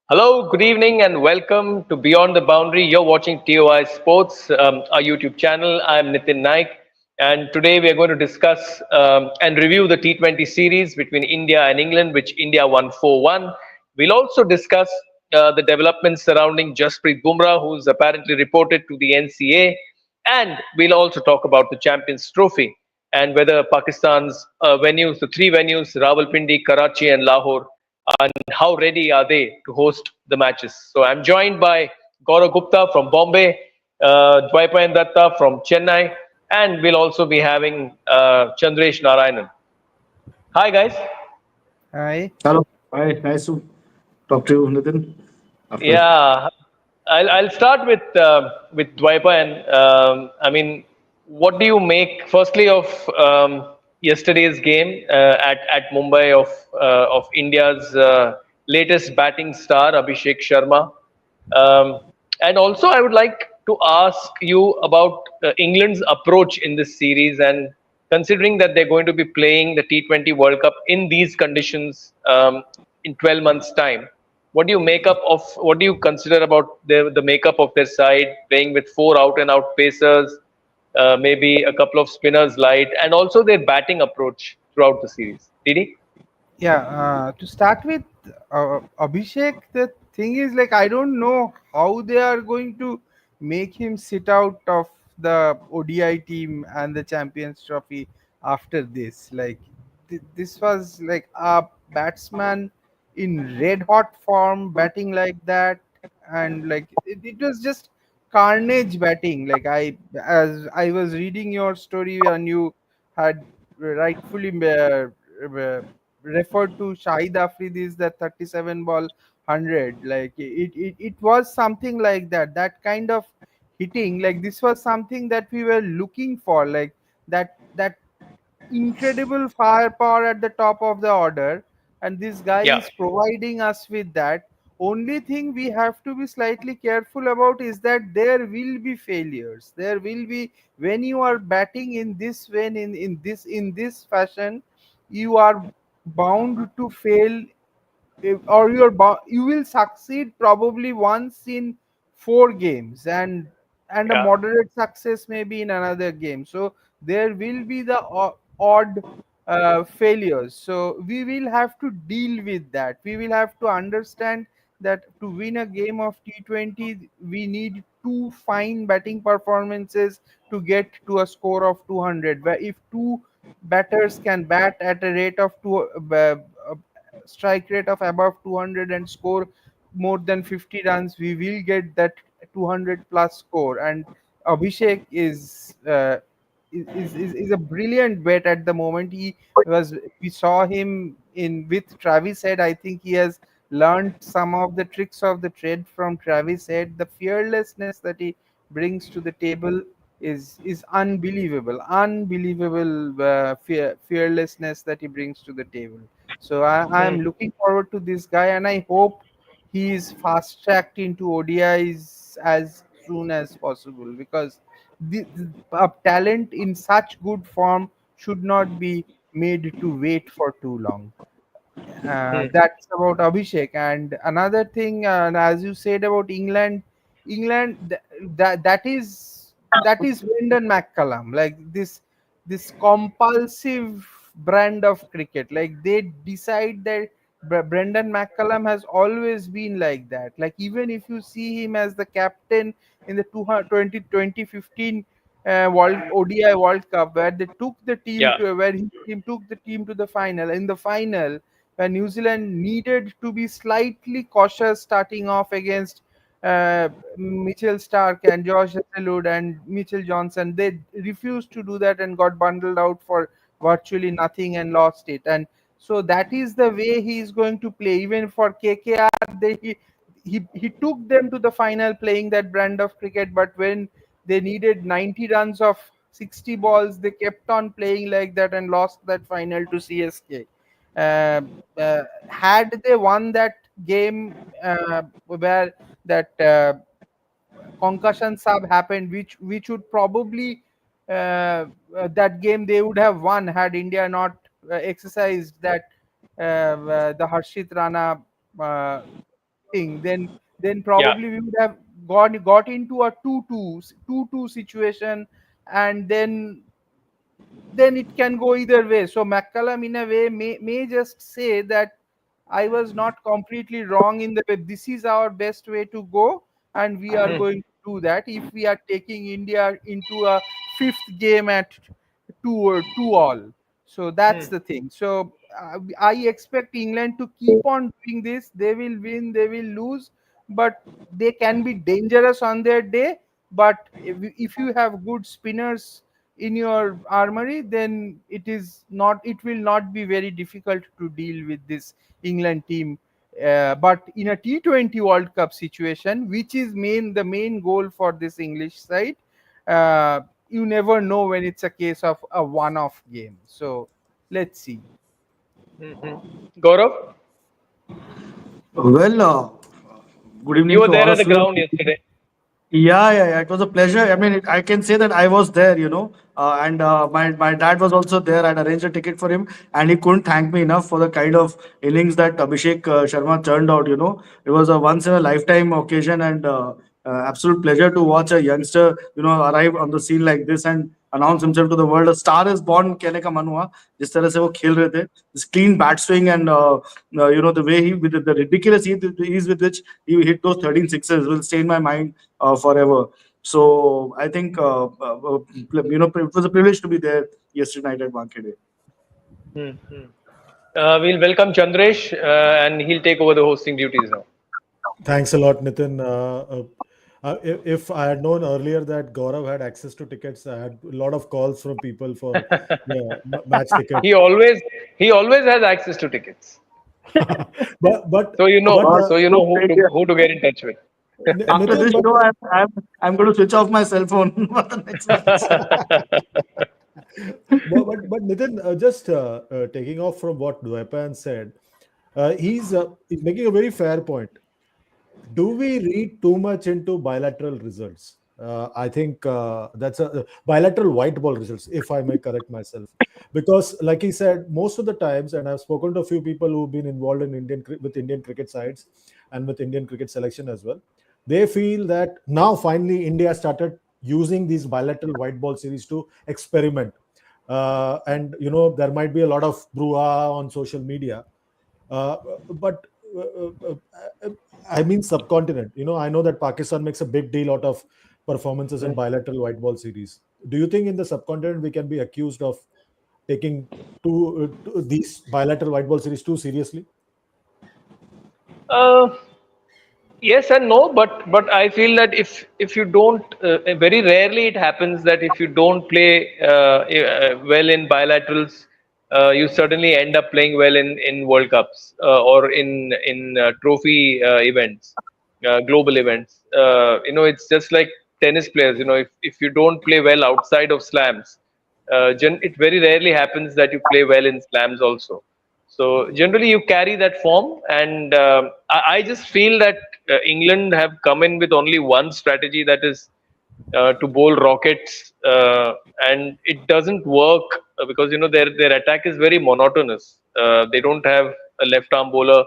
Hello, good evening, and welcome to Beyond the Boundary. You're watching TOI Sports, our YouTube channel. I'm Nitin Naik, and today we are going to discuss and review the T20 series between India and England, which India won 4-1. We'll also discuss the developments surrounding Jasprit Bumrah, who's apparently reported to the NCA, and we'll also talk about the Champions Trophy and whether Pakistan's venues, the three venues, Rawalpindi, Karachi, and Lahore, and how ready are they to host the matches. So I'm joined by Gaurav Gupta from Bombay, Dwaipayan Datta from Chennai, and we'll also be having Chandresh Narayanan. Hi, guys. Hi. Hello. Hi. Nice to talk to you, Nitin. After Yeah, I'll start with Dwaipayan. I mean, what do you make, firstly, of yesterday's game at Mumbai of India's latest batting star, Abhishek Sharma? Um, and also, I would like to ask you about England's approach in this series, and considering that they're going to be playing the T20 World Cup in these conditions in 12 months' time. What do you consider about the makeup of their side, playing with four out and out pacers, maybe a couple of spinners light, and also their batting approach throughout the series? Didi? Yeah, to start with, Abhishek, the thing is, like, I don't know how they are going to make him sit out of the ODI team and the Champions Trophy after this. Like, this was like a batsman in red hot form, batting like that, and like it was just carnage batting. Like, as I was reading your story, and you had rightfully referred to Shahid Afridi's that 37 ball 100. Like it was something like that. That kind of hitting, like this was something that we were looking for. Like that incredible firepower at the top of the order, and this guy Yeah, is providing us with that. Only thing we have to be slightly careful about is that there will be failures. There will be, when you are batting in this way, in this fashion, you are bound to fail, or you will succeed probably once in 4 games, and a yeah, moderate success maybe in another game. So there will be the odd failures, so we will have to deal with that. We will have to understand that to win a game of T20 we need two fine batting performances to get to a score of 200, where if two batters can bat at a rate of strike rate of above 200 and score more than 50 runs, we will get that 200 plus score. And Abhishek is a brilliant bet at the moment. We saw him in with Travis Head. I think he has learned some of the tricks of the trade from Travis Head. The fearlessness that he brings to the table is unbelievable fearlessness that he brings to the table. So I am mm, looking forward to this guy, and I hope he is fast tracked into ODIs as soon as possible, because talent in such good form should not be made to wait for too long. mm, That's about Abhishek. And another thing, as you said about England, that is Brendan McCullum. Like this compulsive brand of cricket. Like they decide that Brendan McCullum has always been like that. Like even if you see him as the captain in the 2015 World ODI World Cup, where they took the team yeah, to where he team took the team to the final. In the final, where New Zealand needed to be slightly cautious starting off against Mitchell Stark and Josh Hazlewood and Mitchell Johnson. They refused to do that and got bundled out for virtually nothing and lost it. And so that is the way he is going to play. Even for KKR, he took them to the final playing that brand of cricket. But when they needed 90 runs of 60 balls, they kept on playing like that and lost that final to CSK. Had they won that game, where that concussion sub happened, which would probably that game they would have won had India not exercised that the Harshit Rana uh, thing, then Yeah. probably we would have got into a 2-2 situation, and then it can go either way. So McCallum, in a way, may just say that I was not completely wrong in the way. This is our best way to go, and we are Hmm. going to do that. If we are taking India into a fifth game at 2-2 all, so that's Hmm. the thing. So I expect England to keep on doing this. They will win, they will lose, but they can be dangerous on their day. But if you have good spinners in your armory, then it will not be very difficult to deal with this England team. But in a T20 World Cup situation, which is the main goal for this English side, uh, you never know when it's a case of a one-off game. So let's see. Hmm. Gaurav, Well, good you evening were to there all at of the you. ground yesterday. Yeah. It was a pleasure. I mean, I can say that I was there, and my dad was also there. I'd arranged a ticket for him, and he couldn't thank me enough for the kind of innings that Abhishek Sharma turned out. It was a once in a lifetime occasion, and absolute pleasure to watch a youngster, arrive on the scene like this and announce himself to the world. A star is born, कहने का मन हुआ जिस तरह से वो खेल रहे थे. This clean bat swing and the way he with the ridiculous ease with which he hit those 13 sixes will stay in my mind forever. So I think it was a privilege to be there yesterday night at Wankhede. Hmm. Hmm. We'll welcome Chandresh, and he'll take over the hosting duties now. Thanks a lot, Nitin. If I had known earlier that Gaurav had access to tickets, I had a lot of calls from people for match tickets. He always he always has access to tickets, but but so you know but so you So know great, yeah. who to get in touch with. After Nitin, this but show, I'm going to switch off my cell phone for the next match. but Nitin, just taking off from what Dwaipan said, he's making a very fair point. Do we read too much into bilateral results? I think that's a bilateral white ball results, if I may correct myself, because, like he said, most of the times, and I've spoken to a few people who've been involved in with Indian cricket sides and with Indian cricket selection as well. They feel that now finally India started using these bilateral white ball series to experiment, and there might be a lot of brouhaha on social media, uh, but uh, uh, uh, I mean, subcontinent. I know that Pakistan makes a big deal out of performances in bilateral white ball series. Do you think in the subcontinent we can be accused of taking these bilateral white ball series too seriously? uh, Yes and no, but I feel that if you don't, very rarely it happens that if you don't play well in bilaterals, you certainly end up playing well in World Cups or in trophy events, global events. It's just like tennis players. If you don't play well outside of slams, it very rarely happens that you play well in slams also. So generally, you carry that form, and I just feel that England have come in with only one strategy, that is to bowl rockets, and it doesn't work because their attack is very monotonous. They don't have a left arm bowler.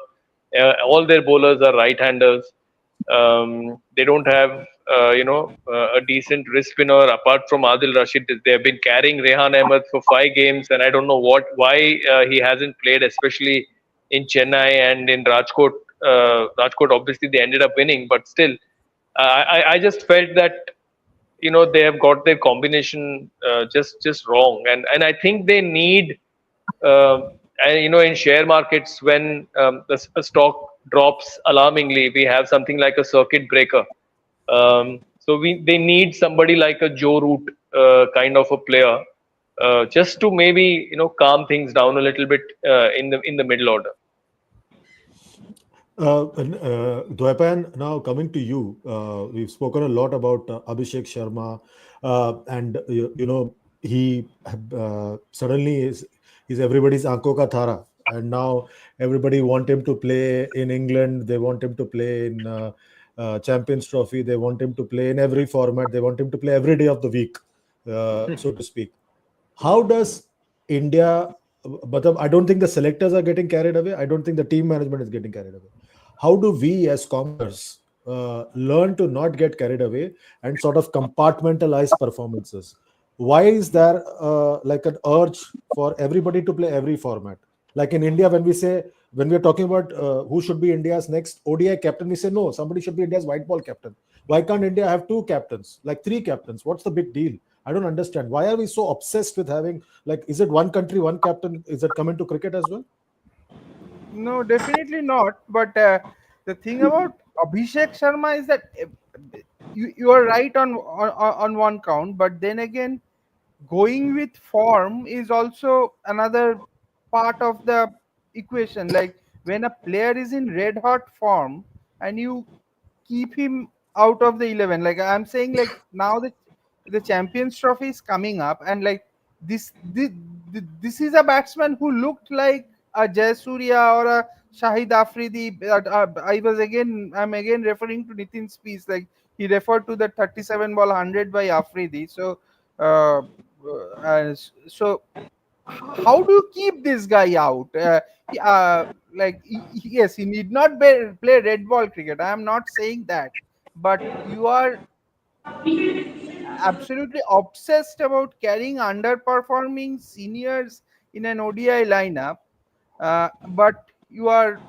All their bowlers are right-handers. They don't have a decent wrist spinner apart from Adil Rashid. They have been carrying Rehan Ahmed for 5 games, and I don't know why he hasn't played, especially in Chennai and in Rajkot. Rajkot, obviously they ended up winning, but still, I just felt that they have got their combination just wrong, and I think they need and in share markets, when a stock drops alarmingly, we have something like a circuit breaker. So they need somebody like a Joe Root kind of a player, just to maybe calm things down a little bit in the middle order. Dwaipan, now coming to you, we've spoken a lot about Abhishek Sharma, and he suddenly is everybody's aankhon ka thara, and now everybody want him to play in England. They want him to play in Champions Trophy. They want him to play in every format. They want him to play every day of the week, so to speak. How does India? But I don't think the selectors are getting carried away. I don't think the team management is getting carried away. how do we as commenters learn to not get carried away and sort of compartmentalize performances? Why is there like an urge for everybody to play every format? Like in India, when we're talking about who should be India's next ODI captain, we say no, somebody should be India's white ball captain. Why can't India have two captains, like three captains? What's the big deal? I don't understand. Why are we so obsessed with having, like, is it one country, one captain? Is it coming to cricket as well? No, definitely not. But the thing about Abhishek Sharma is that you are right on one count, but then again, going with form is also another part of the equation. Like when a player is in red hot form and you keep him out of the 11, like I'm saying, like now the Champions Trophy is coming up, and like this is a batsman who looked like a Jayasuriya or a Shahid Afridi. I'm again referring to Nitin's piece. Like he referred to the 37 ball 100 by Afridi. Uh, so how do you keep this guy out? Yes, he need not play red ball cricket. I am not saying that, but you are absolutely obsessed about carrying underperforming seniors in an ODI lineup, but you are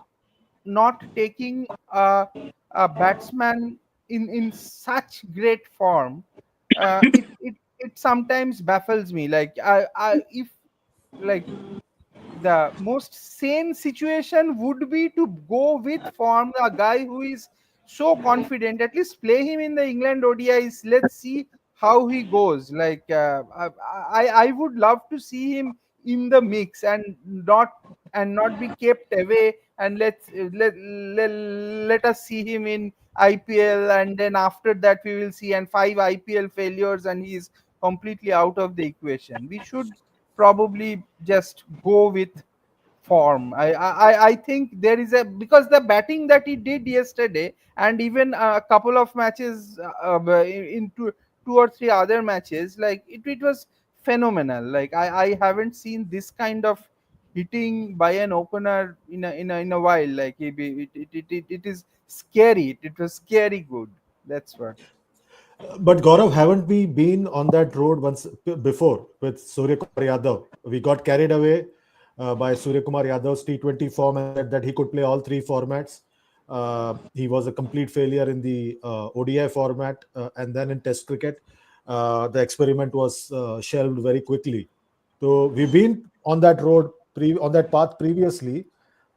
not taking a batsman in such great form. It sometimes baffles me. Like I if like the most sane situation would be to go with form a guy who is so confident. At least play him in the England ODIs. Let's see how he goes. I would love to see him in the mix and not be kept away. And let us see him in IPL, and then after that we will see and five IPL failures and he is completely out of the equation. We should probably just go with form. I think there is a because the batting that he did yesterday and even a couple of matches in two or three other matches, like it was phenomenal. Like I haven't seen this kind of hitting by an opener in a while. Like it is scary. It was scary good. That's what. But Gaurav, haven't we been on that road once before with Surya Kumar Yadav? We got carried away by Surya Kumar Yadav's T20 form and said that he could play all three formats. He was a complete failure in the ODI format, and then in Test cricket, the experiment was shelved very quickly. So we've been on that road, on that path previously.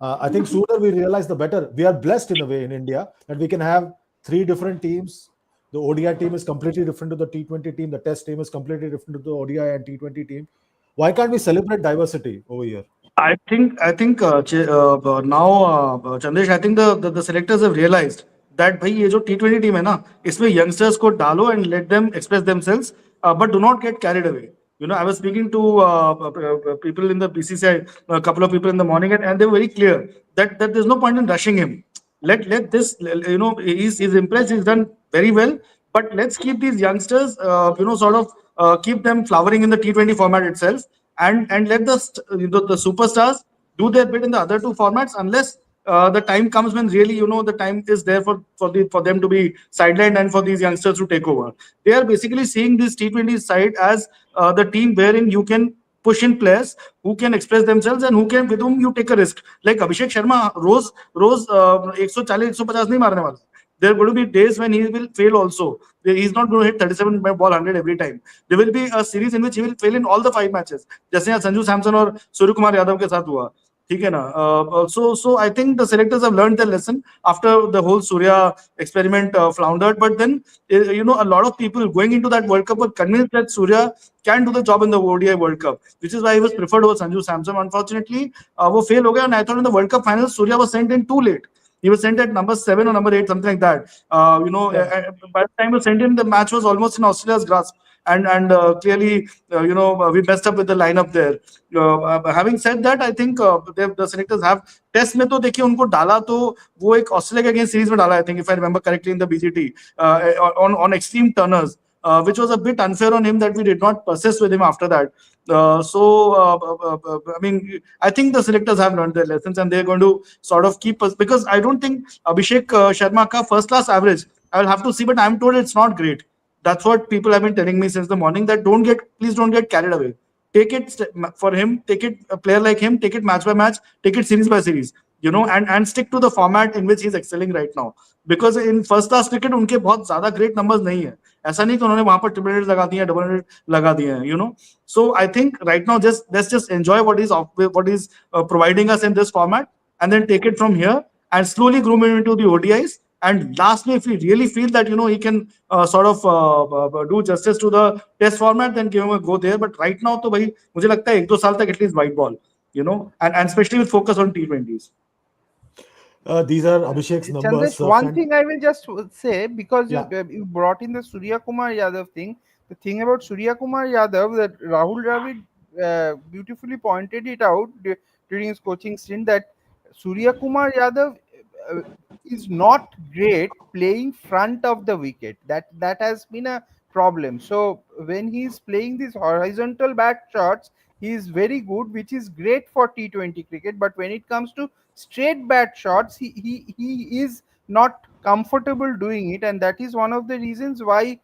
I think sooner we realize the better. We are blessed in a way in India that we can have three different teams. The ODI team is completely different to the T20 team. The Test team is completely different to the ODI and T20 team. Why can't we celebrate diversity over here? I think now Chandesh, I think the selectors have realized that भाई ये जो T20 team है ना इसमें youngsters को डालो and let them express themselves, but do not get carried away. You know, I was speaking to people in the BCCI, a couple of people in the morning, and they were very clear that there's no point in rushing him. Let this, you know, he's impressed, he's done very well, but let's keep these youngsters, you know, sort of keep them flowering in the T20 format itself, and let the superstars do their bit in the other two formats, unless the time comes when really, you know, the time is there for them to be sidelined and for these youngsters to take over. They are basically seeing this T20 side as the team wherein you can push in players who can express themselves and who can with whom you take a risk. Like Abhishek Sharma, रोज 140 150 नहीं मारने वाला. There are going to be days when he will fail also. He's not going to hit 37 by ball 100 every time. There will be a series in which he will fail in all the 5 matches. जैसे यहाँ संजू सैमसन और सूर्य कुमार यादव के साथ हुआ. ठीक है ना? So I think the selectors have learned their lesson after the whole Surya experiment floundered. But then, you know, a lot of people going into that World Cup were convinced that Surya can do the job in the ODI World Cup, which is why he was preferred over Sanju Samson. Unfortunately, वो fail हो गया, and I thought in the World Cup final Surya was sent in too late. He was sent at number 7 or number 8, something like that. You know, by the time he was sent in, the match was almost in Australia's grasp. And clearly, you know, we messed up with the lineup there. Having said that, I think the selectors have test में तो देखिए उनको डाला तो वो एक Australia के against series में डाला, I think if I remember correctly in the BGT on extreme Turners. which was a bit unfair on him that we did not persist with him after that. I mean, I think the selectors have learned their lessons and they're going to sort of keep us, because I don't think Abhishek Sharma ka first class average, I will have to see, but I'm told it's not great. That's what people have been telling me since the morning, that please don't get carried away. Take it for him, take it a player like him, take it match by match, take it series by series, and stick to the format in which he's excelling right now. Because in first class cricket उनके बहुत ज्यादा great numbers नहीं है. ऐसा नहीं कि उन्होंने वहां पर ट्रिपल हंड्रेड लगा दिए हैं, डबल हंड्रेड लगा दिए हैं, So I think right now let's just enjoy what is providing us in this format, and then take it from here and slowly groom him into the ODIs. And lastly, if we really feel that he can sort of do justice to the test format, then give him a go there. But right now, तो भाई मुझे लगता है 1-2 साल तक at least white ball, and especially with focus on T20s. These are Abhishek's numbers. Chandesh, one thing I will just say, because Yeah. you brought in the Surya Kumar Yadav thing. The thing about Surya Kumar Yadav, that Rahul Dravid beautifully pointed it out during his coaching stint, that Surya Kumar Yadav uh, is not great playing front of the wicket. That has been a problem. So when he is playing these horizontal back shots, he is very good, which is great for T20 cricket. But when it comes to straight bat shots, he is not comfortable doing it, and that is one of the reasons why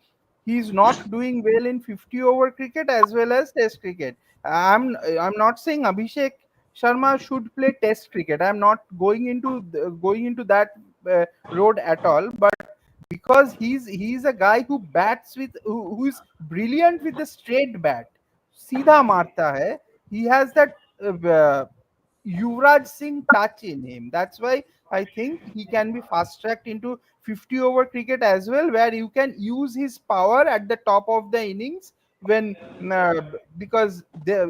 he is not doing well in 50 over cricket as well as test cricket. I'm not saying Abhishek Sharma should play test cricket. I'm not going into that road at all, but because he's a guy who bats with who is brilliant with the straight bat, सीधा मारता है. He has that Yuvraj Singh touch in him. That's why I think he can be fast tracked into 50 over cricket as well, where you can use his power at the top of the innings when because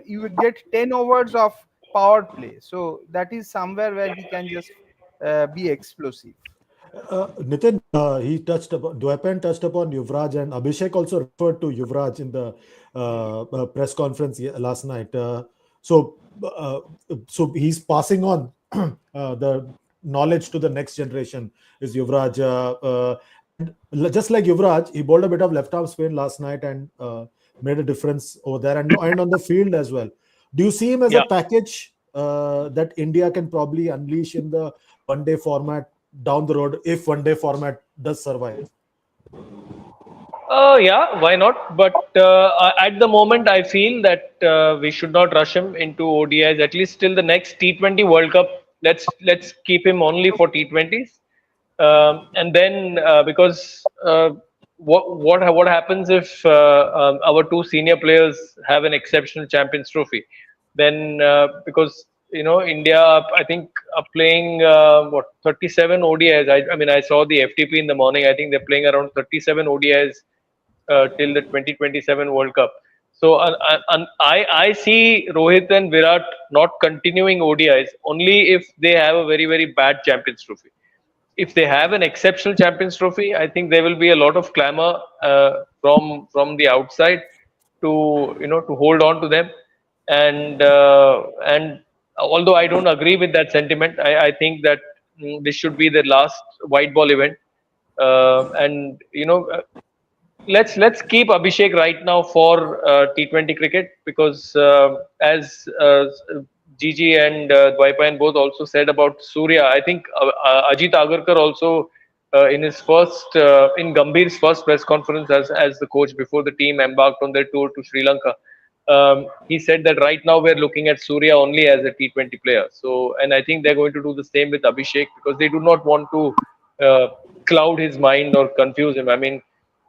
you would get 10 overs of power play. So that is somewhere where he can just be explosive. Nitin, Dwaypan touched upon Yuvraj, and Abhishek also referred to Yuvraj in the press conference last night. So he's passing on the knowledge to the next generation. Is Yuvraj? Just like Yuvraj, he bowled a bit of left arm spin last night and made a difference over there, and on the field as well. Do you see him as a package that India can probably unleash in the one-day format down the road, if one-day format does survive? Yeah, why not? But at the moment, I feel that we should not rush him into ODIs. At least till the next T20 World Cup, let's keep him only for T20s, and then because what happens if our two senior players have an exceptional Champions Trophy? Then because India, I think, are playing 37 ODIs. I mean, I saw the FTP in the morning. I think they're playing around 37 ODIs till the 2027 World Cup. So I see Rohit and Virat not continuing ODIs only if they have a very, very bad Champions Trophy. If they have an exceptional Champions Trophy, I think there will be a lot of clamor from the outside to to hold on to them, and although I don't agree with that sentiment, I think that this should be the last white ball event, and let's keep Abhishek right now for T20 cricket, because as Gigi and Dwaipayan both also said about Surya, I think Ajit Agarkar also in his first in Gambhir's first press conference as the coach before the team embarked on their tour to Sri Lanka, he said that right now we're looking at Surya only as a T20 player. So, and I think they're going to do the same with Abhishek, because they do not want to cloud his mind or confuse him. I mean,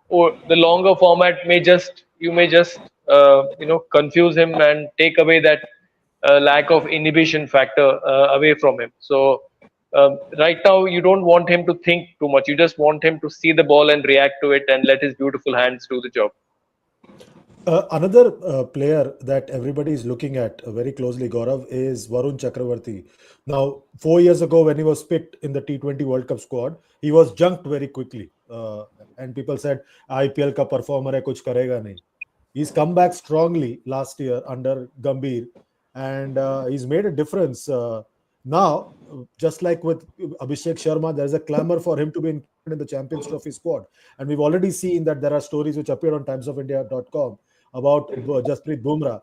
or the longer format may just confuse him and take away that lack of inhibition factor away from him. So right now you don't want him to think too much. You just want him to see the ball and react to it and let his beautiful hands do the job. Another player that everybody is looking at very closely, Gaurav, is Varun Chakravarthy. Now, 4 years ago, when he was picked in the T20 World Cup squad, he was junked very quickly. And people said, IPL ka performer hai, kuch karega nahi. He's come back strongly last year under Gambhir, and he's made a difference. Now, just like with Abhishek Sharma, there's a clamor for him to be in in the Champions Trophy squad. And we've already seen that there are stories which appeared on timesofIndia.com about Jasprit Bumrah.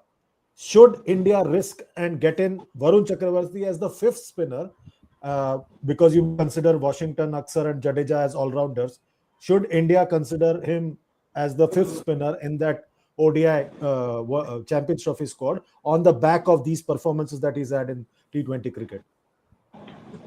Should India risk and get in Varun Chakravarthy as the fifth spinner, because you may consider Washington, Aksar, and Jadeja as all-rounders? Should India consider him as the fifth spinner in that ODI Champions Trophy squad on the back of these performances that he's had in T20 cricket?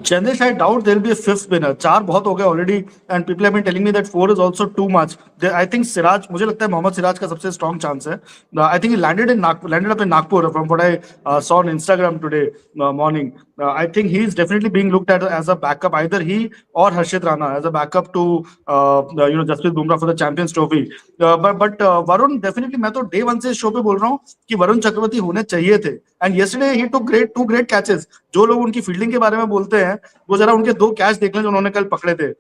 Chandresh, I doubt there'll be a fifth spinner. चार बहुत हो गए already, and people have been telling me that four is also too much. I think Siraj, मुझे लगता है मोहम्मद सिराज का सबसे strong chance है. I think he landed up in Nagpur from what I saw on Instagram today morning. I think he's definitely being looked at as a backup, either he or Harshit Rana as a backup to Jasprit Bumrah for the Champions Trophy. But Varun definitely, मैं तो day one से show पे बोल रहा हूँ कि वरुण चक्रवर्ती होने चाहिए थे. And yesterday he took two great catches. जो लोग उनकी फील्डिंग के बारे में बोलते हैं वो जरा उनके दो कैच देख लें जो उन्होंने कल पकड़े थे.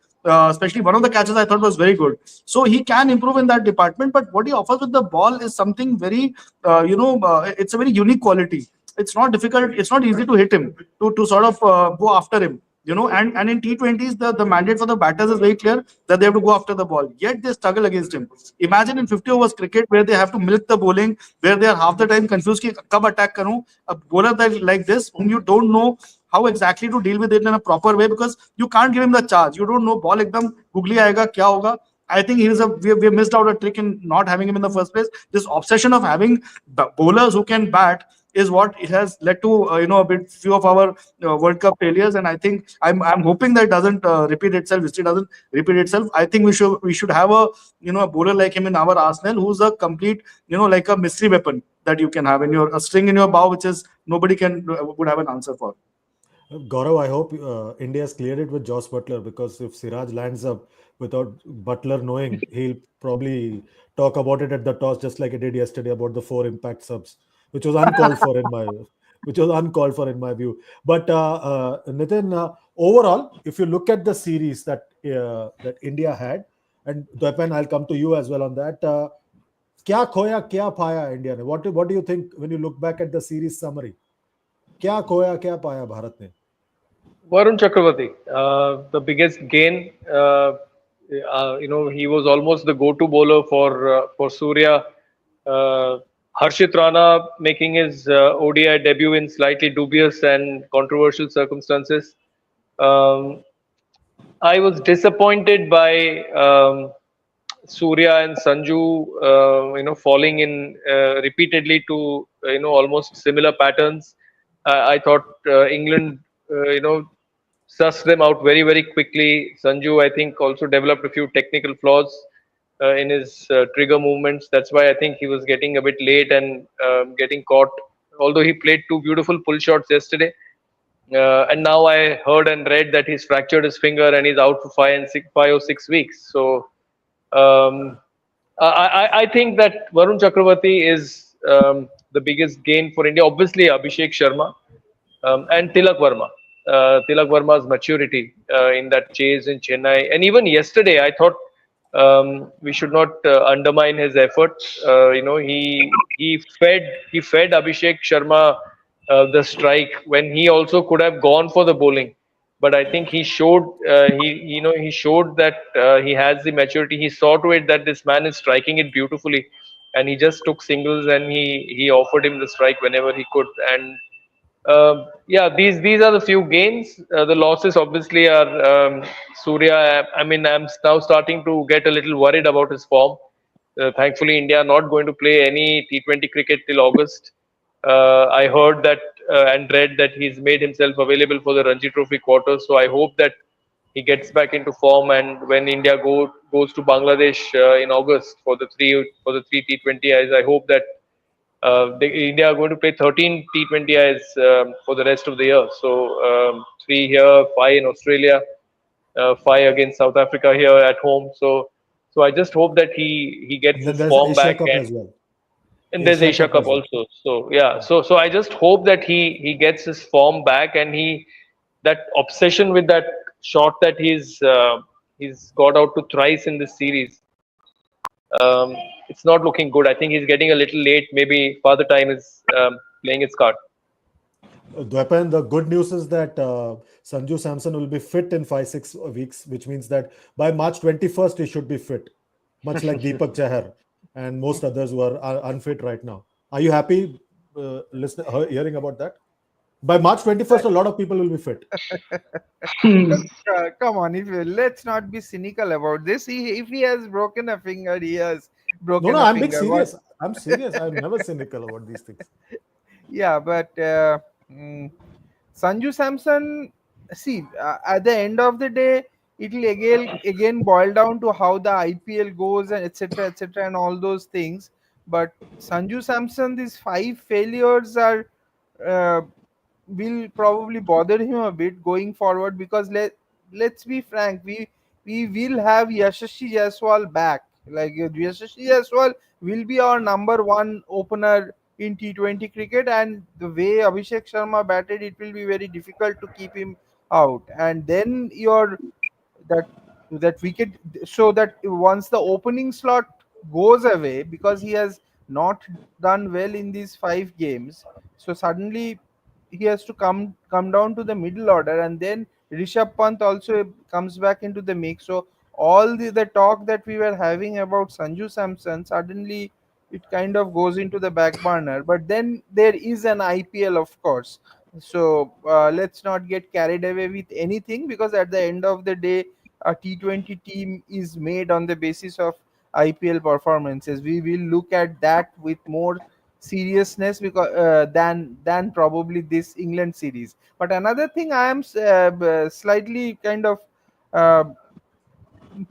Especially one of the catches I thought was very good. So he can improve in that department, but what he offers with the ball is something very, it's a very unique quality. It's not difficult. It's not easy to hit him, to sort of go after him. And in T20s, the mandate for the batters is very clear that they have to go after the ball. Yet they struggle against him. Imagine in 50 overs cricket where they have to milk the bowling, where they are half the time confused कि कब attack करूं. A bowler like this, whom you don't know how exactly to deal with it in a proper way, because you can't give him the charge. You don't know ball एकदम googly आएगा क्या होगा. I think we missed out a trick in not having him in the first place. This obsession of having bowlers who can bat is what it has led to a few of our World Cup failures, and I think I'm hoping that it doesn't repeat itself. History doesn't repeat itself. I think we should have a bowler like him in our arsenal, who's a complete like a mystery weapon that you can have in a string in your bow, which is nobody would have an answer for. Gaurav, I hope India has cleared it with Joss Butler, because if Siraj lands up without Butler knowing, he'll probably talk about it at the toss, just like he did yesterday about the 4 impact subs, which was uncalled for in my view. But Nitin, overall, if you look at the series that India had, and Dwepan, I'll come to you as well on that. क्या खोया क्या पाया India ने? What do you think when you look back at the series summary? क्या खोया क्या पाया भारत ने? Varun Chakravarthy, the biggest gain. He was almost the go-to bowler for Surya. Harshit Rana making his ODI debut in slightly dubious and controversial circumstances. I was disappointed by Surya and Sanju, falling in repeatedly to almost similar patterns. I thought England, sussed them out very, very quickly. Sanju, I think, also developed a few technical flaws in his trigger movements. That's why I think he was getting a bit late and getting caught. Although he played 2 beautiful pull shots yesterday, and now I heard and read that he's fractured his finger and he's out for 5 or 6 weeks. So I think that Varun Chakravarthy is the biggest gain for India. Obviously, Abhishek Sharma and Tilak Verma. Tilak Verma's maturity in that chase in Chennai, and even yesterday, I thought we should not undermine his efforts. He fed Abhishek Sharma the strike when he also could have gone for the bowling. But I think he showed he showed that he has the maturity. He saw to it that this man is striking it beautifully, and he just took singles and he offered him the strike whenever he could. And yeah, these are the few gains. The losses obviously are Surya. I mean, I'm now starting to get a little worried about his form. Thankfully, India are not going to play any T20 cricket till August. I heard that and read that he's made himself available for the Ranji Trophy quarters. So I hope that he gets back into form. And when India goes to Bangladesh in August for the three T20Is, I hope that India are going to play 13 T20Is for the rest of the year. So 3 here, 5 in Australia, 5 against South Africa here at home. So I just hope that he gets Then his there's form Asia back, Cup as well. and there's Asia Cup as well. also. So yeah, so I just hope that he gets his form back, and that obsession with that shot that he's got out to thrice in this series. It's not looking good. I think he's getting a little late. Maybe Father Time is playing its card. Dwepan, the good news is that Sanju Samson will be fit in 5 6 weeks, which means that by March 21st he should be fit, much like Deepak Chahar and most others who are unfit right now. Are you happy hearing about that? By March 21st, a lot of people will be fit. Hmm. Come on, let's not be cynical about this. If he has broken a finger, he has No, broken no, a I'm being finger. What? serious. I'm serious. I'm never cynical about these things. Yeah, but mm, Sanju Samson, see, at the end of the day, it will again boil down to how the IPL goes and etc. and all those things. But Sanju Samson, these five failures are uh, will probably bother him a bit going forward, because let's be frank, we will have Yashasvi Jaiswal back. Like Yashasvi Jaiswal will be our number one opener in T20 cricket, and the way Abhishek Sharma batted, it will be very difficult to keep him out. And then your that that wicket, so that once the opening slot goes away, because he has not done well in these five games, so suddenly he has to come down to the middle order, and then Rishabh Pant also comes back into the mix. So all the talk that we were having about Sanju Samson, suddenly it kind of goes into the back burner. But then there is an IPL, of course. So let's not get carried away with anything, because at the end of the day, a T20 team is made on the basis of IPL performances. We will look at that with more seriousness, because than probably this England series. But another thing I am slightly kind of uh,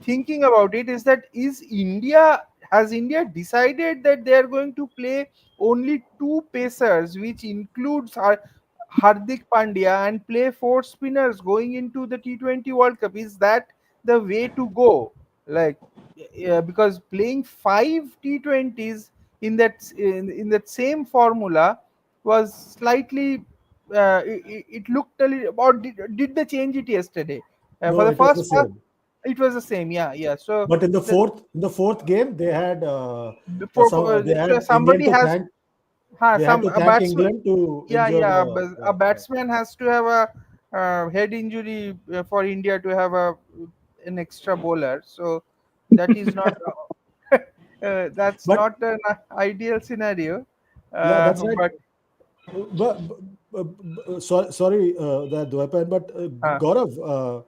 thinking about it is that, is India has India decided that they are going to play only two pacers, which includes Hardik Pandya, and play four spinners going into the T20 World Cup? Is that the way to go? Like, because playing five T20s in that same formula was slightly it looked a little, or did they change it yesterday? For No, the it was the first pass, same. it was the same, yeah, yeah. So But in the the, fourth game, they had they so had England somebody to has, thank. They had some to a thank batsman, England to yeah, injure yeah, a the. batsman has to have a head injury for India to have an extra bowler. So that is not that's But not an ideal scenario. yeah, that's right. But Sorry, that weapon. But uh, Gaurav,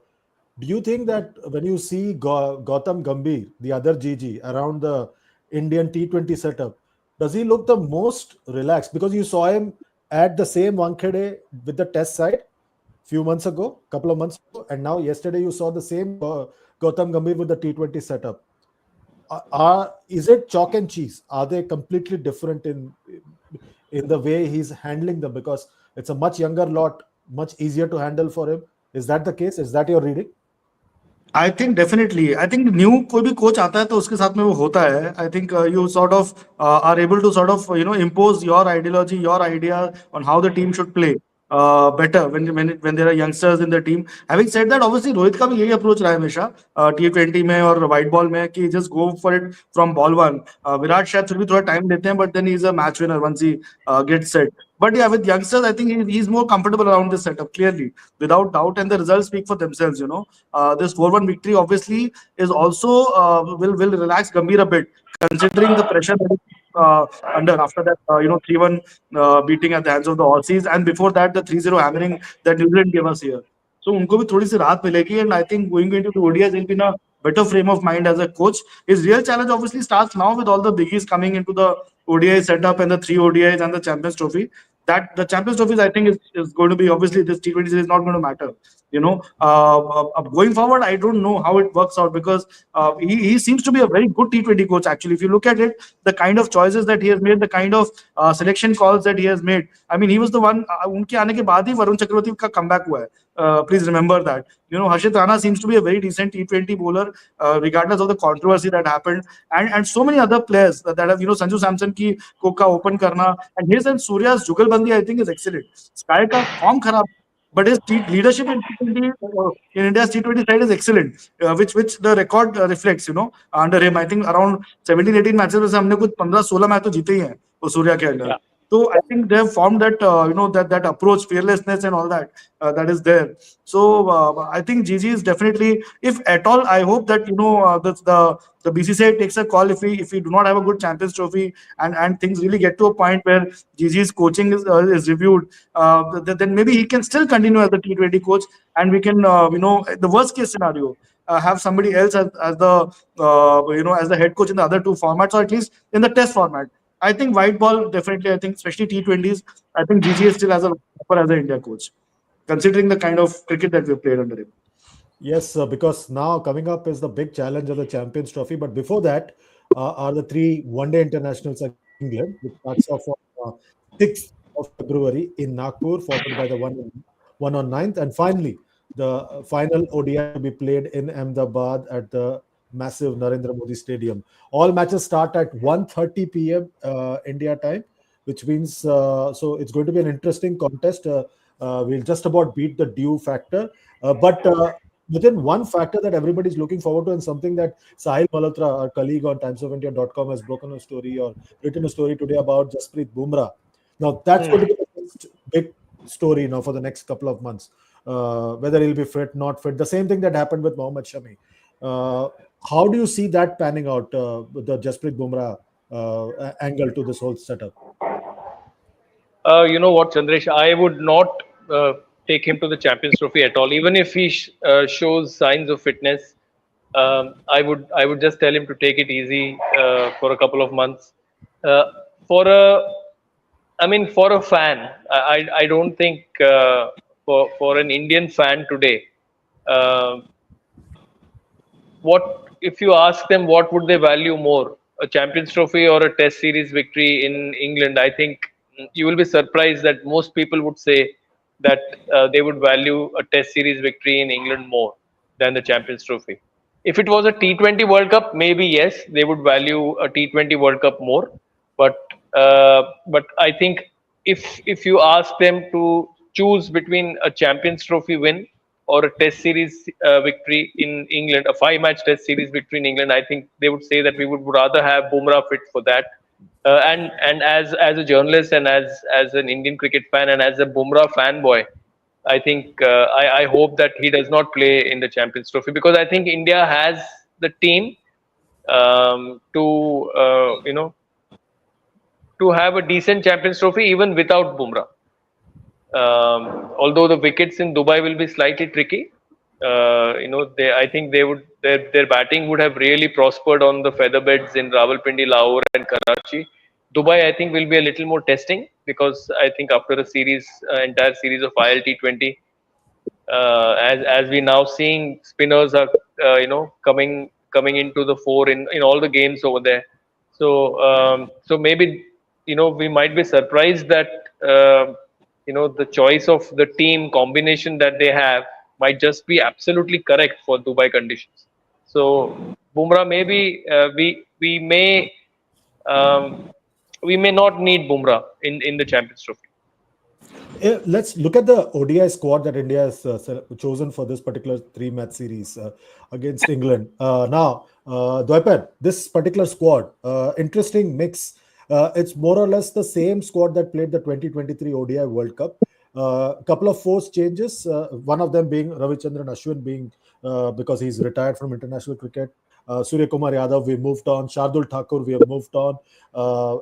do you think that when you see Gautam Gambhir, the other GG, around the Indian T20 setup, does he look the most relaxed? Because you saw him at the same Wankhede with the test side few months ago, couple of months ago, and now yesterday you saw the same Gautam Gambhir with the T20 setup. Is it chalk and cheese? Are they completely different in the way he's handling them? Because it's a much younger lot, much easier to handle for him. Is that the case? Is that your reading? I think definitely I think new कोई भी coach आता है तो उसके साथ में वो होता है I think you sort of are able to sort of impose your ideology your idea on how the team should play better when there are youngsters in the team. Having said that, obviously Rohit का भी यही approach रहा है हमेशा T20 में और white ball में कि just go for it from ball one. Virat शायद फिर भी थोड़ा टाइम देते हैं but then he's a match winner once he gets set. But yeah, with youngsters, I think he's more comfortable around this setup clearly, without doubt, and the results speak for themselves. This 4-1 victory obviously is also will relax Gambhir a bit, considering the pressure that he's under after that 3-1 beating at the hands of the Aussies, and before that the 3-0 hammering that New Zealand gave us here. So उनको भी थोड़ी सी राहत मिलेगी, and I think going into the ODIs he'll be in a better frame of mind as a coach. His real challenge obviously starts now with all the biggies coming into the ODI setup and the three ODIs and the Champions Trophy. That the Champions Trophy, I think, is going to be, obviously this T20 series is not going to matter. Going forward, I don't know how it works out, because he seems to be a very good T20 coach. Actually, if you look at it, the kind of choices that he has made, the kind of selection calls that he has made. I mean, he was the one. उनके आने के बाद ही वरुण चक्रवर्ती का comeback हुआ है. Please remember that. Harshit Rana seems to be a very decent T20 bowler, regardless of the controversy that happened, and so many other players that have, Sanju Samson की Coca open करना, and his and Surya's जुगलबंदी I think is excellent. Sky का form खराब, but his leadership in T20, in India's T20 side is excellent, which the record reflects. Under him, I think around 17-18 matches में से हमने कुछ 15-16 match तो जीते ही हैं वो सूर्या के under. So I think they have formed that that approach, fearlessness, and all that that is there. So I think GG is definitely, if at all, I hope that the BCCI takes a call if we do not have a good Champions Trophy, and things really get to a point where GG's coaching is reviewed, then maybe he can still continue as the T20 coach, and we can the worst case scenario, have somebody else as the as the head coach in the other two formats, or at least in the test format. I think white ball definitely. I think especially T20s. I think GGA still has a offer as an India coach, considering the kind of cricket that we played under him. Yes, because now coming up is the big challenge of the Champions Trophy. But before that, are the three one-day internationals against England, which starts off on 6th of February in Nagpur, followed by the one on 9th, and finally the final ODI to be played in Ahmedabad at the massive Narendra Modi Stadium. All matches start at 1:30 p.m. India time, which means so it's going to be an interesting contest. We'll just about beat the due factor, but within one factor that everybody's looking forward to, and something that Sahil Malhotra, our colleague on timesofindia.com, has broken a story or written a story today about Jasprit Bumrah. Now, that's going to be the next big story now for the next couple of months. Whether he'll be fit, not fit. The same thing that happened with Mohammad Shami. Uh, how do you see that panning out, with the Jasprit Bumrah angle to this whole setup? You know what, Chandresh? I would not take him to the Champions Trophy at all. Even if he shows signs of fitness, I would just tell him to take it easy for a couple of months. Uh, for a, I mean, for a fan, I don't think for an Indian fan today. Uh, what if you ask them what would they value more, a Champions Trophy or a Test series victory in England? I think you will be surprised that most people would say that they would value a Test series victory in England more than the Champions Trophy. If it was a T20 World Cup, maybe yes, they would value a T20 World Cup more. But but I think if you ask them to choose between a Champions Trophy win or a Test series victory in England, a five-match Test series victory in England, I think they would say that we would rather have Bumrah fit for that. And as a journalist and as an Indian cricket fan and as a Bumrah fanboy, I think I hope that he does not play in the Champions Trophy, because I think India has the team to to have a decent Champions Trophy even without Bumrah. Although the wickets in Dubai will be slightly tricky, I think their batting would have really prospered on the featherbeds in Rawalpindi, Lahore, and Karachi. Dubai, I think, will be a little more testing, because I think after a entire series of ILT20, as we now seeing spinners are coming into the fore in all the games over there. So maybe we might be surprised that the choice of the team combination that they have might just be absolutely correct for Dubai conditions. So Bumrah, maybe um, we may not need Bumrah in the Champions Trophy. Let's look at the ODI squad that India has chosen for this particular three-match series against England. Dwaipan, this particular squad, interesting mix. It's more or less the same squad that played the 2023 ODI World Cup. A couple of forced changes, one of them being Ravichandran Ashwin being because he's retired from international cricket. Surya Kumar Yadav, we moved on. Shardul Thakur, we have moved on.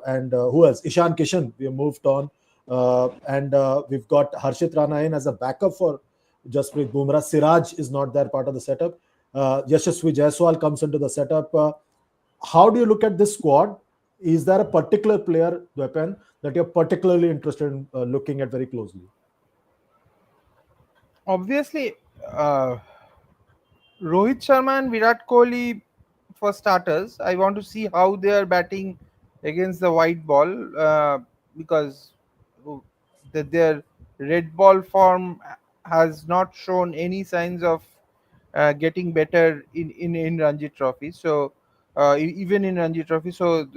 And who else? Ishan Kishan, we have moved on. And we've got Harshit Rana in as a backup for Jasprit Bumrah. Siraj is not there, part of the setup. Yashasvi Jaiswal comes into the setup. How do you look at this squad? Is there a particular player, weapon, that you're particularly interested in looking at very closely? Obviously, uh, Rohit Sharma and Virat Kohli for starters. I want to see how they are batting against the white ball, because their red ball form has not shown any signs of getting better in Ranji Trophy. So even in Ranji Trophy, so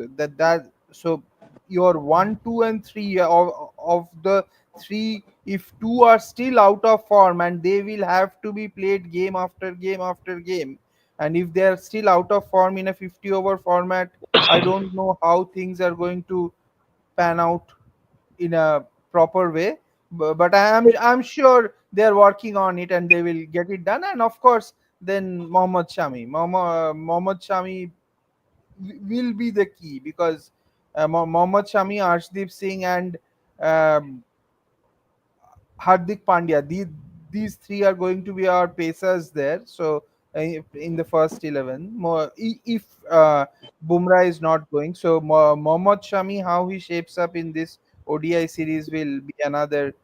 so your one, two, and three of the three, if two are still out of form, and they will have to be played game after game after game, and if they are still out of form in a 50 over format, I don't know how things are going to pan out in a proper way. But I'm sure they're working on it and they will get it done. And of course, then Mohammad Shami will be the key, because Mohammad Shami, Arshdeep Singh, and um, Hardik Pandya. These three are going to be our pacers there. So in the first 11, if Bumrah is not going, so Mohammad Shami, how he shapes up in this ODI series will be another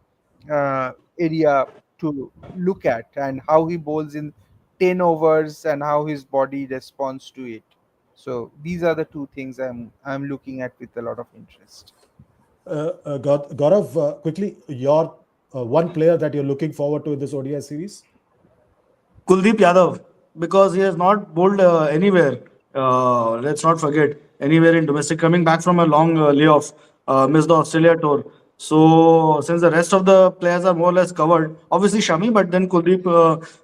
area to look at, and how he bowls in 10 overs and how his body responds to it. So these are the two things I'm looking at with a lot of interest. Gaurav, quickly, your one player that you're looking forward to in this ODI series? Kuldeep Yadav, because he has not bowled anywhere. Let's not forget, anywhere in domestic, coming back from a long layoff, missed the Australia tour. So since the rest of the players are more or less covered, obviously Shami, but then Kuldeep,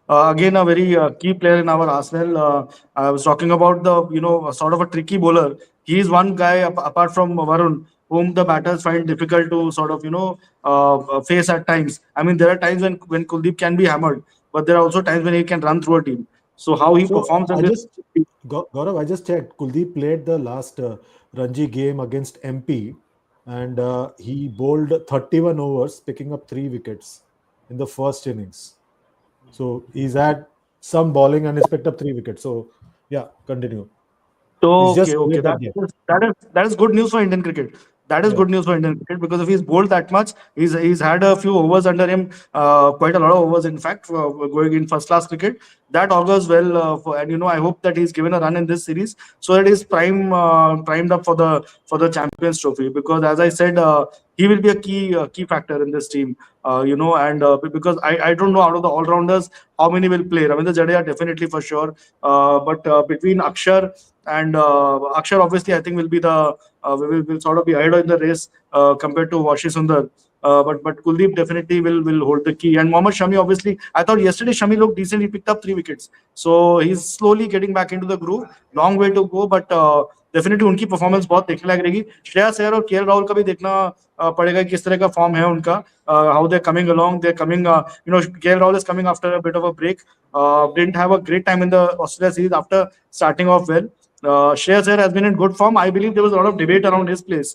again a very key player in our arsenal. I was talking about the, sort of a tricky bowler. He is one guy apart from Varun, whom the batters find difficult to sort of face at times. I mean, there are times when Kuldeep can be hammered, but there are also times when he can run through a team. So how he So performs in this, Gaurav, I just checked. Kuldeep played the last Ranji game against MP, and he bowled 31 overs, picking up 3 wickets in the first innings. So he's had some bowling and he's picked up 3 wickets. So yeah, continue. He's okay, just okay. played that game. That is good news for Indian cricket. That is Yeah. good news for Indian cricket, because if he's bowled that much, he's had a few overs under him, quite a lot of overs, in fact, going in first class cricket. That augurs well, and I hope that he's given a run in this series, so that he's primed up for the Champions Trophy. Because as I said, he will be a key factor in this team. And because I don't know, out of the all rounders, how many will play. Ravindra Jadeja definitely for sure, but between Akshar obviously I think will be the will sort of be ahead in the race compared to Vashi Sundar. But Kuldeep definitely will hold the key. And Mohammad Shami, obviously, I thought yesterday Shami looked decent. He picked up 3 wickets, so he's slowly getting back into the groove. Long way to go, but definitely उनकी performance बहुत देखने लायक रहेगी. श्रेयस अय्यर और KL Rahul का भी देखना पड़ेगा किस तरह का फॉर्म है उनका. How they're coming along. They're coming. KL Rahul is coming after a bit of a break. Didn't have a great time in the Australia series after starting off well. Shreyas Iyer has been in good form. I believe there was a lot of debate around his place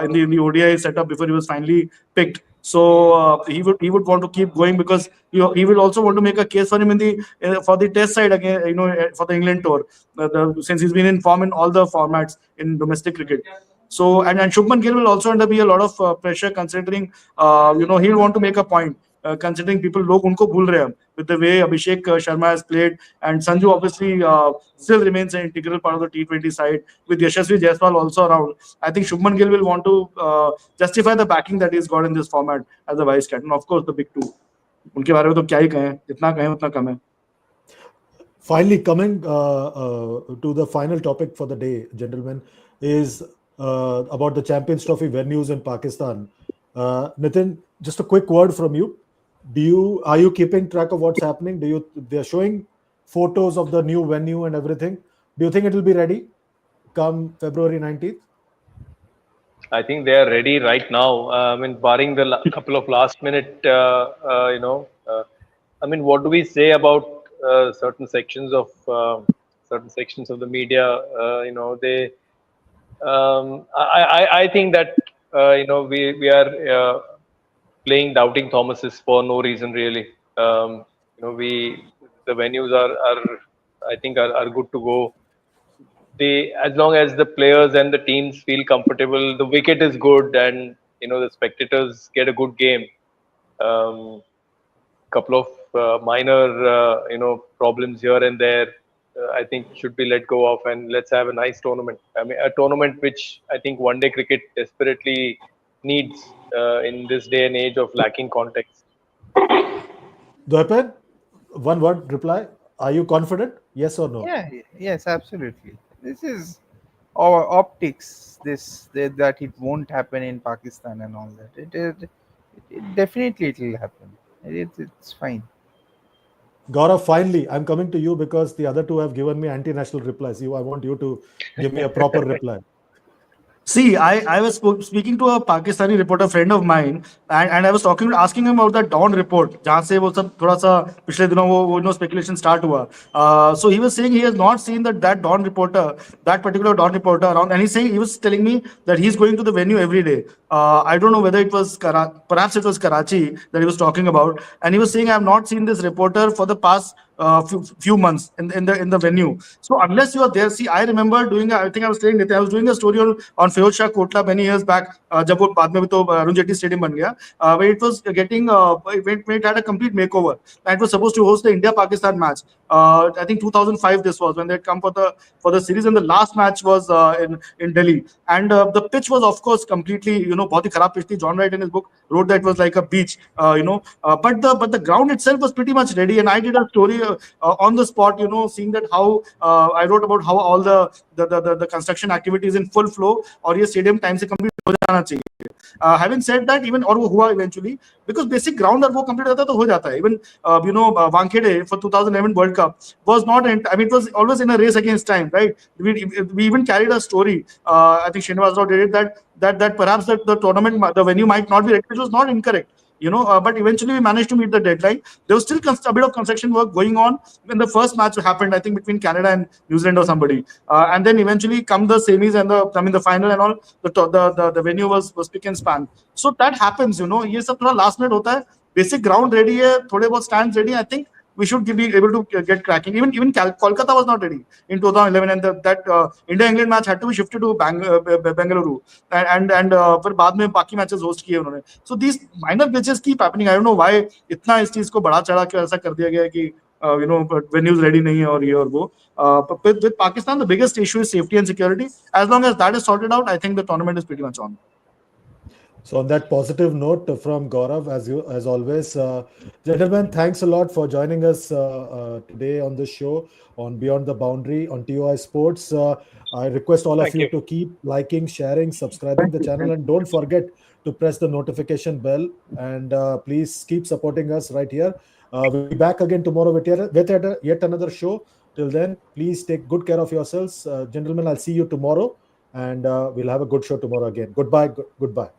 in the ODI setup before he was finally picked. So he would want to keep going, because he will also want to make a case for him in the for the Test side again. For the England tour, since he's been in form in all the formats in domestic cricket. So and Shubman Gill will also under be a lot of pressure, considering he'll want to make a point. Considering people लोग उनको भूल रहे हैं with the way Abhishek Sharma has played, and Sanju obviously still remains an integral part of the T20 side with Yashasvi Jaiswal also around. I think Shubman Gill will want to justify the backing that he's got in this format as a vice captain. Of course, the big two. उनके बारे में तो क्या ही कहें, जितना कहें उतना कम है. Finally, coming to the final topic for the day, gentlemen, is about the Champions Trophy venues in Pakistan. Nitin, just a quick word from you. Are you keeping track of what's happening? They're showing photos of the new venue and everything. Do you think it will be ready come February 19th? I think they are ready right now. I mean, barring the couple of last minute, I mean, what do we say about certain sections of the media? They. I think that we are playing doubting Thomases for no reason really. We the venues are I think are good to go. They, as long as the players and the teams feel comfortable, the wicket is good, and the spectators get a good game. Couple of minor problems here and there, I think should be let go of, and let's have a nice tournament. I mean, a tournament which I think one day cricket desperately needs in this day and age of lacking context. Dwaypan, one word reply. Are you confident? Yes or no? Yeah, yes, absolutely. This is our optics. That it won't happen in Pakistan and all that. It definitely it will happen. It's fine. Gaurav, finally, I'm coming to you because the other two have given me anti-national replies. I want you to give me a proper reply. See, I was speaking to a Pakistani reporter friend of mine, and I was asking him about that Dawn report, जहाँ से वो सब थोड़ा सा पिछले दिनों वो speculation start हुआ. So he was saying he has not seen that Dawn reporter, that particular Dawn reporter around, and he was telling me that he's going to the venue every day. I don't know whether it was perhaps it was Karachi that he was talking about, and he was saying I have not seen this reporter for the past few months in the venue. So unless you are there, see, I remember doing. I think I was saying that I was doing a story on Feroz Shah Kotla many years back. जब वो बाद में भी तो Arun Jaitley stadium बन गया, where it was getting when it had a complete makeover. And it was supposed to host the India Pakistan match. I think 2005 this was when they had come for the series, and the last match was in Delhi. And the pitch was of course completely बहुत ही खराब pitch थी. John Wright in his book wrote that it was like a beach, but the ground itself was pretty much ready. And I did a story on the spot, seeing that how I wrote about how all the construction activity is in full flow, और ये stadium time से complete हो जाना चाहिए. Having said that, even और वो हुआ eventually, because basic ground और वो complete रहता है तो हो जाता है. Even Wankhede for 2011 World Cup was not. I mean, it was always in a race against time, right? We even carried a story. I think Srinivas Rao did it that perhaps the tournament, the venue might not be ready, which was not incorrect. But eventually we managed to meet the deadline. There was still a bit of construction work going on when the first match happened, I think between Canada and New Zealand or somebody. And then eventually come the semis and the final and all, the venue was pick and span. So that happens, ये सब थोड़ा last minute होता है. Basic ground ready है, थोड़े बहुत stands ready. I think we should be able to get cracking. Even Kolkata was not ready in 2011, and that India-England match had to be shifted to Bengaluru, and फिर बाद में बाकी matches host किए उन्होंने. So these minor glitches keep happening. I don't know why इतना इस चीज को बढ़ा चढ़ा के ऐसा कर दिया गया है कि venues ready नहीं है और ये और वो. But with Pakistan, the biggest issue is safety and security. As long as that is sorted out, I think the tournament is pretty much on. So on that positive note from Gaurav, as always, gentlemen, thanks a lot for joining us today on this show on Beyond the Boundary on TOI Sports. I request all of you to keep liking, sharing, subscribing the channel, and don't forget to press the notification bell. And please keep supporting us right here. We'll be back again tomorrow with yet another show. Till then, please take good care of yourselves, gentlemen. I'll see you tomorrow, and we'll have a good show tomorrow again. Goodbye. Goodbye.